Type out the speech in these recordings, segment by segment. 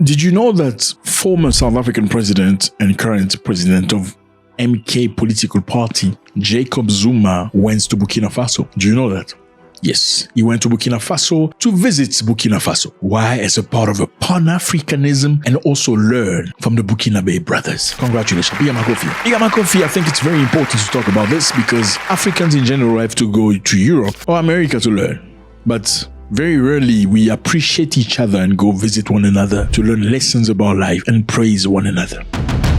Did you know that former South African president and current president of MK political party, Jacob Zuma, went to Burkina Faso? Do you know that? Yes, he went to Burkina Faso to visit Burkina Faso. Why? As a part of a Pan-Africanism and also learn from the Burkinabe brothers. Congratulations. Big Makofi, I think it's very important to talk about this because Africans in general have to go to Europe or America to learn. But very rarely we appreciate each other and go visit one another to learn lessons about life and praise one another.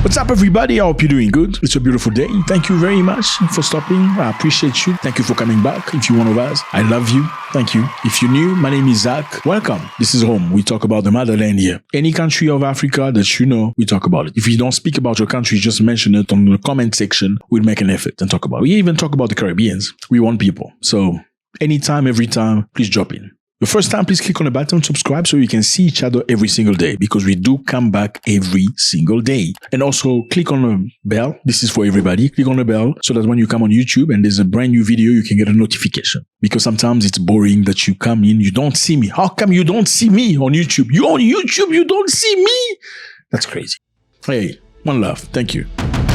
What's up, everybody? I hope you're doing good. It's a beautiful day. Thank you very much for stopping. I appreciate you. Thank you for coming back. If you're one of us, I love you. Thank you. If you're new, my name is Zack. Welcome. This is home. We talk about the motherland here. Any country of Africa that you know, we talk about it. If you don't speak about your country, just mention it on the comment section. We'll make an effort and talk about it. We even talk about the Caribbeans. We want people. So anytime, every time, please drop in. The first time, please click on the button, subscribe so you can see each other every single day because we do come back every single day. And also click on the bell. This is for everybody. Click on the bell so that when you come on YouTube and there's a brand new video, you can get a notification. Because sometimes it's boring that you come in, you don't see me. How come you don't see me on YouTube? You're on YouTube, you don't see me? That's crazy. Hey, one love. Thank you.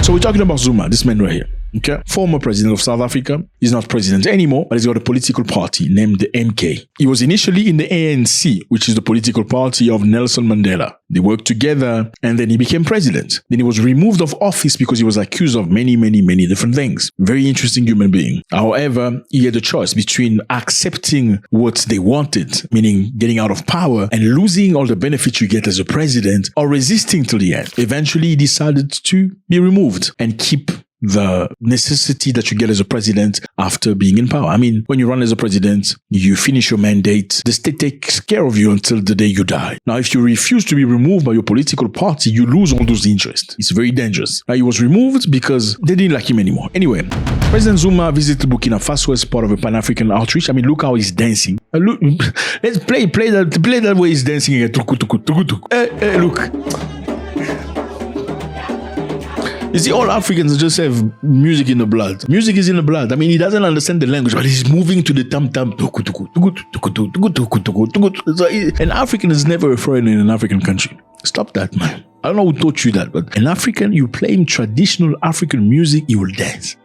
So we're talking about Zuma, this man right here. Okay. Former president of South Africa. He's not president anymore, but he's got a political party named the MK. He was initially in the ANC, which is the political party of Nelson Mandela. They worked together and then he became president. Then he was removed of office because he was accused of many different things. Very interesting human being. However, he had a choice between accepting what they wanted, meaning getting out of power and losing all the benefits you get as a president, or resisting till the end. Eventually, he decided to be removed and keep the necessity that you get as a president after being in power. I mean, when you run as a president, you finish your mandate, the state takes care of you until the day you die. Now, if you refuse to be removed by your political party, you lose all those interests. It's very dangerous. Now, he was removed because they didn't like him anymore. Anyway, President Zuma visited Burkina Faso as part of a Pan-African outreach. I mean, look how he's dancing. Look, let's play that way he's dancing again. Look. You see, all Africans just have music in the blood. Music is in the blood. I mean, he doesn't understand the language, but he's moving to the tam-tam. So an African is never a foreigner in an African country. Stop that, man. I don't know who taught you that, but an African, you play him traditional African music, he will dance.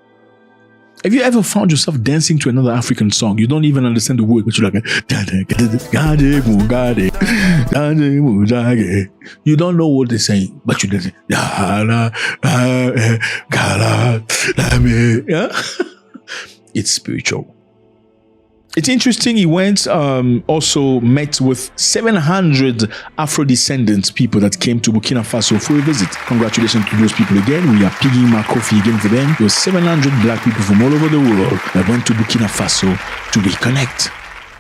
Have you ever found yourself dancing to another African song? You don't even understand the word, but you're like, you don't know what they're saying, but you dance. Yeah? It's spiritual. It's interesting. He went, also met with 700 Afro Descendants people that came to Burkina Faso for a visit. Congratulations to those people again. We are pigging my coffee again for them. There were 700 black people from all over the world that went to Burkina Faso to reconnect.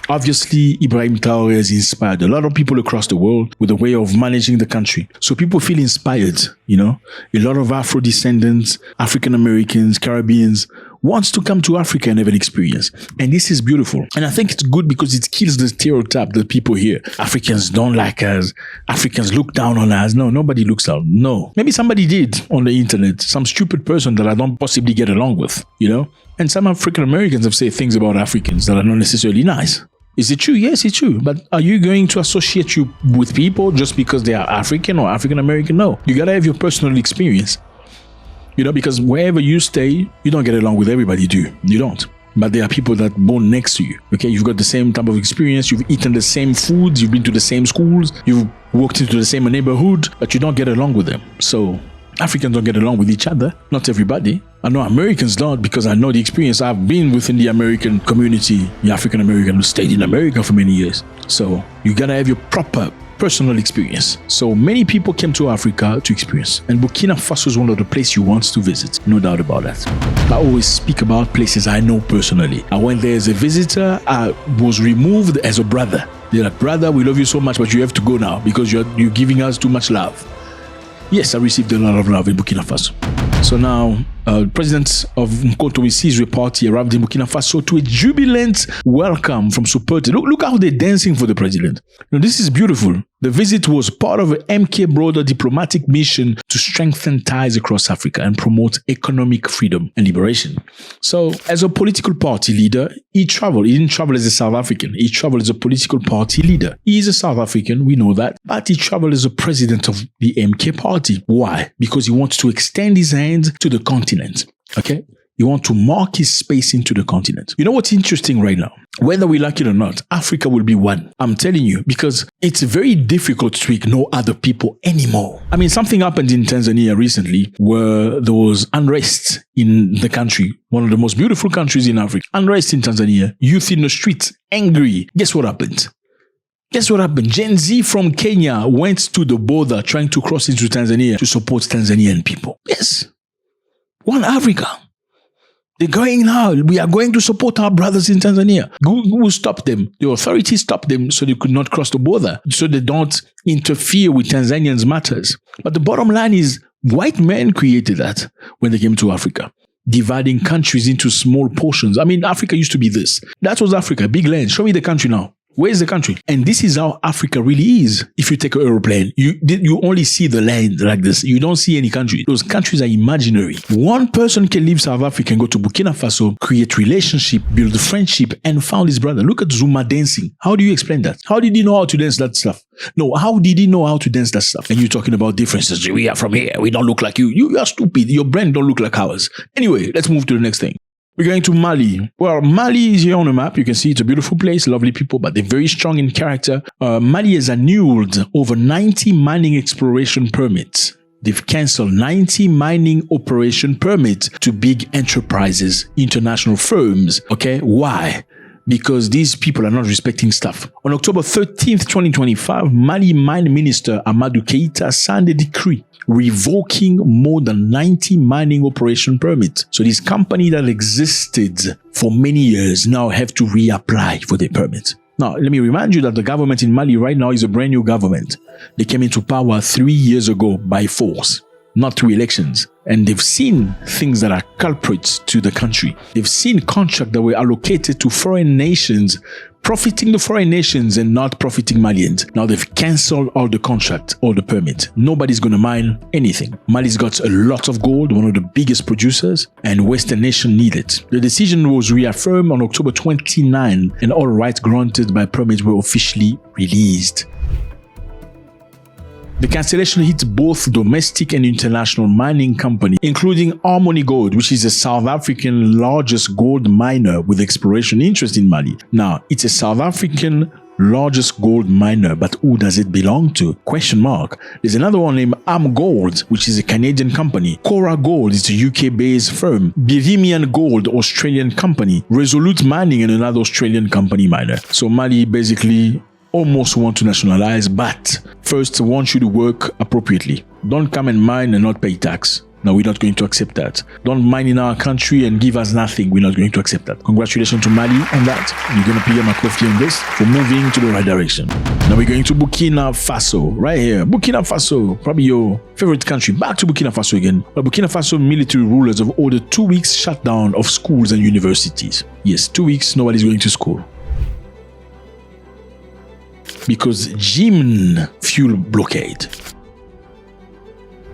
Obviously, Ibrahim Traoré has inspired a lot of people across the world with a way of managing the country. So people feel inspired, you know. A lot of Afro descendants, African Americans, Caribbeans wants to come to Africa and have an experience. And this is beautiful. And I think it's good because it kills the stereotype that people hear. Africans don't like us. Africans look down on us. No, nobody looks down. No. Maybe somebody did on the internet. Some stupid person that I don't possibly get along with, you know. And some African Americans have said things about Africans that are not necessarily nice. Is it true? Yes, it's true. But are you going to associate you with people just because they are African or African American? No. You gotta have your personal experience. You know, because wherever you stay, you don't get along with everybody, do you? You don't. But there are people that are born next to you. Okay, you've got the same type of experience. You've eaten the same foods. You've been to the same schools. You've walked into the same neighborhood, but you don't get along with them. So Africans don't get along with each other. Not everybody. I know Americans don't because I know the experience. I've been within the American community, the African American who stayed in America for many years. So you gotta have your proper personal experience. So many people came to Africa to experience. And Burkina Faso is one of the places you want to visit. No doubt about that. I always speak about places I know personally. I went there as a visitor. I was removed as a brother. They're like, brother, we love you so much, but you have to go now because you're giving us too much love. Yes, I received a lot of love in Burkina Faso. So now, President of Mkoto party arrived in Burkina Faso to a jubilant welcome from supporters. Look how they're dancing for the president. Now, this is beautiful. The visit was part of an MK broader diplomatic mission to strengthen ties across Africa and promote economic freedom and liberation. So, as a political party leader, he traveled. He didn't travel as a South African. He traveled as a political party leader. He is a South African, we know that, but he traveled as a president of the MK party. Why? Because he wants to extend his hand to the continent. Okay? You want to mark his space into the continent. You know what's interesting right now? Whether we like it or not, Africa will be one. I'm telling you, because it's very difficult to ignore other people anymore. I mean, something happened in Tanzania recently where there was unrest in the country, one of the most beautiful countries in Africa. Unrest in Tanzania, youth in the streets, angry. Guess what happened? Guess what happened? Gen Z from Kenya went to the border trying to cross into Tanzania to support Tanzanian people. Yes. One Africa. They're going now. We are going to support our brothers in Tanzania. Who stopped them? The authorities stopped them so they could not cross the border, so they don't interfere with Tanzanians' matters. But the bottom line is, white men created that when they came to Africa, dividing countries into small portions. I mean, Africa used to be this. That was Africa, big land. Show me the country now. Where is the country? And this is how Africa really is. If you take an aeroplane, you only see the land like this. You don't see any country. Those countries are imaginary. One person can leave South Africa and go to Burkina Faso, create relationship, build a friendship, and found his brother. Look at Zuma dancing. How do you explain that? How did he know how to dance that stuff? No, how did he know how to dance that stuff? And you're talking about differences. We are from here. We don't look like you. You are stupid. Your brain don't look like ours. Anyway, let's move to the next thing. We're going to Mali. Well, Mali is here on the map. You can see it's a beautiful place, lovely people, but they're very strong in character. Mali has annulled over 90 mining exploration permits. They've cancelled 90 mining operation permits to big enterprises, international firms. Okay, why? Because these people are not respecting stuff. On October 13th, 2025, Mali Mine Minister Amadou Keita signed a decree revoking more than 90 mining operation permits. So this company that existed for many years now have to reapply for their permit. Now, let me remind you that the government in Mali right now is a brand new government. They came into power 3 years ago by force, not through elections. And they've seen things that are culprits to the country. They've seen contracts that were allocated to foreign nations, profiting the foreign nations and not profiting Malians. Now they've cancelled all the contracts, all the permits. Nobody's going to mine anything. Mali's got a lot of gold, one of the biggest producers, and Western nations need it. The decision was reaffirmed on October 29, and all rights granted by permits were officially released. The cancellation hit both domestic and international mining companies, including Harmony Gold, which is a South African largest gold miner with exploration interest in Mali. Now, it's a South African largest gold miner, but who does it belong to? Question mark. There's another one named Am Gold, which is a Canadian company. Cora Gold is a UK-based firm. Birimian Gold, Australian company. Resolute Mining, and another Australian company miner. So Mali basically almost want to nationalize, but first want you to work appropriately. Don't come and mine and not pay tax. No, we're not going to accept that. Don't mine in our country and give us nothing. We're not going to accept that. Congratulations to Mali on that. You're going to pay my coffee on this for moving to the right direction. Now we're going to Burkina Faso, right here. Burkina Faso, probably your favorite country. Back to Burkina Faso again. But Burkina Faso military rulers have ordered 2 weeks shutdown of schools and universities. Yes, 2 weeks, nobody's going to school. Because Jimn fuel blockade.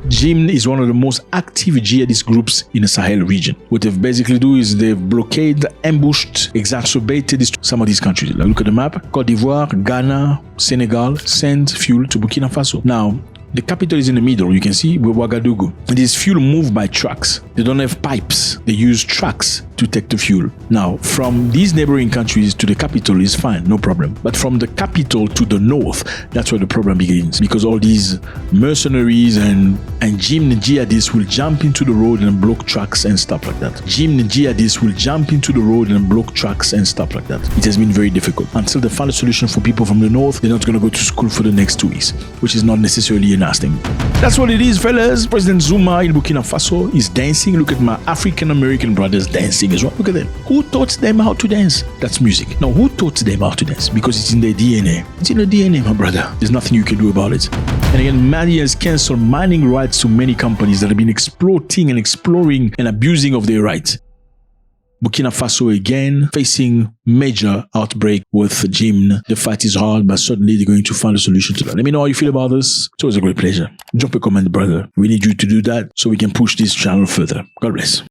Jimn is one of the most active jihadist groups in the Sahel region. What they've basically do is they've blockaded, ambushed, exacerbated some of these countries. Like, look at the map. Côte d'Ivoire, Ghana, Senegal send fuel to Burkina Faso. Now, the capital is in the middle. You can see Ouagadougou. And this fuel moved by trucks. They don't have pipes. They use trucks to take the fuel. Now, from these neighboring countries to the capital is fine, no problem. But from the capital to the north, that's where the problem begins. Because all these mercenaries and jihadists will jump into the road and block trucks and stuff like that. Jihadists will jump into the road and block trucks and stuff like that. It has been very difficult. Until they find a solution for people from the north, they're not going to go to school for the next 2 weeks, which is not necessarily a nice thing. That's what it is, fellas. President Zuma in Burkina Faso is dancing. Look at my African-American brothers dancing as well. Look at them. Who taught them how to dance? That's music. Now, who taught them how to dance? Because it's in their DNA. It's in their DNA, my brother. There's nothing you can do about it. And again, Mali has cancelled mining rights to many companies that have been exploiting and exploring and abusing of their rights. Burkina Faso again, facing major outbreak with Jim. The fight is hard, but certainly they're going to find a solution to that. Let me know how you feel about this. It's always a great pleasure. Drop a comment, brother. We need you to do that so we can push this channel further. God bless.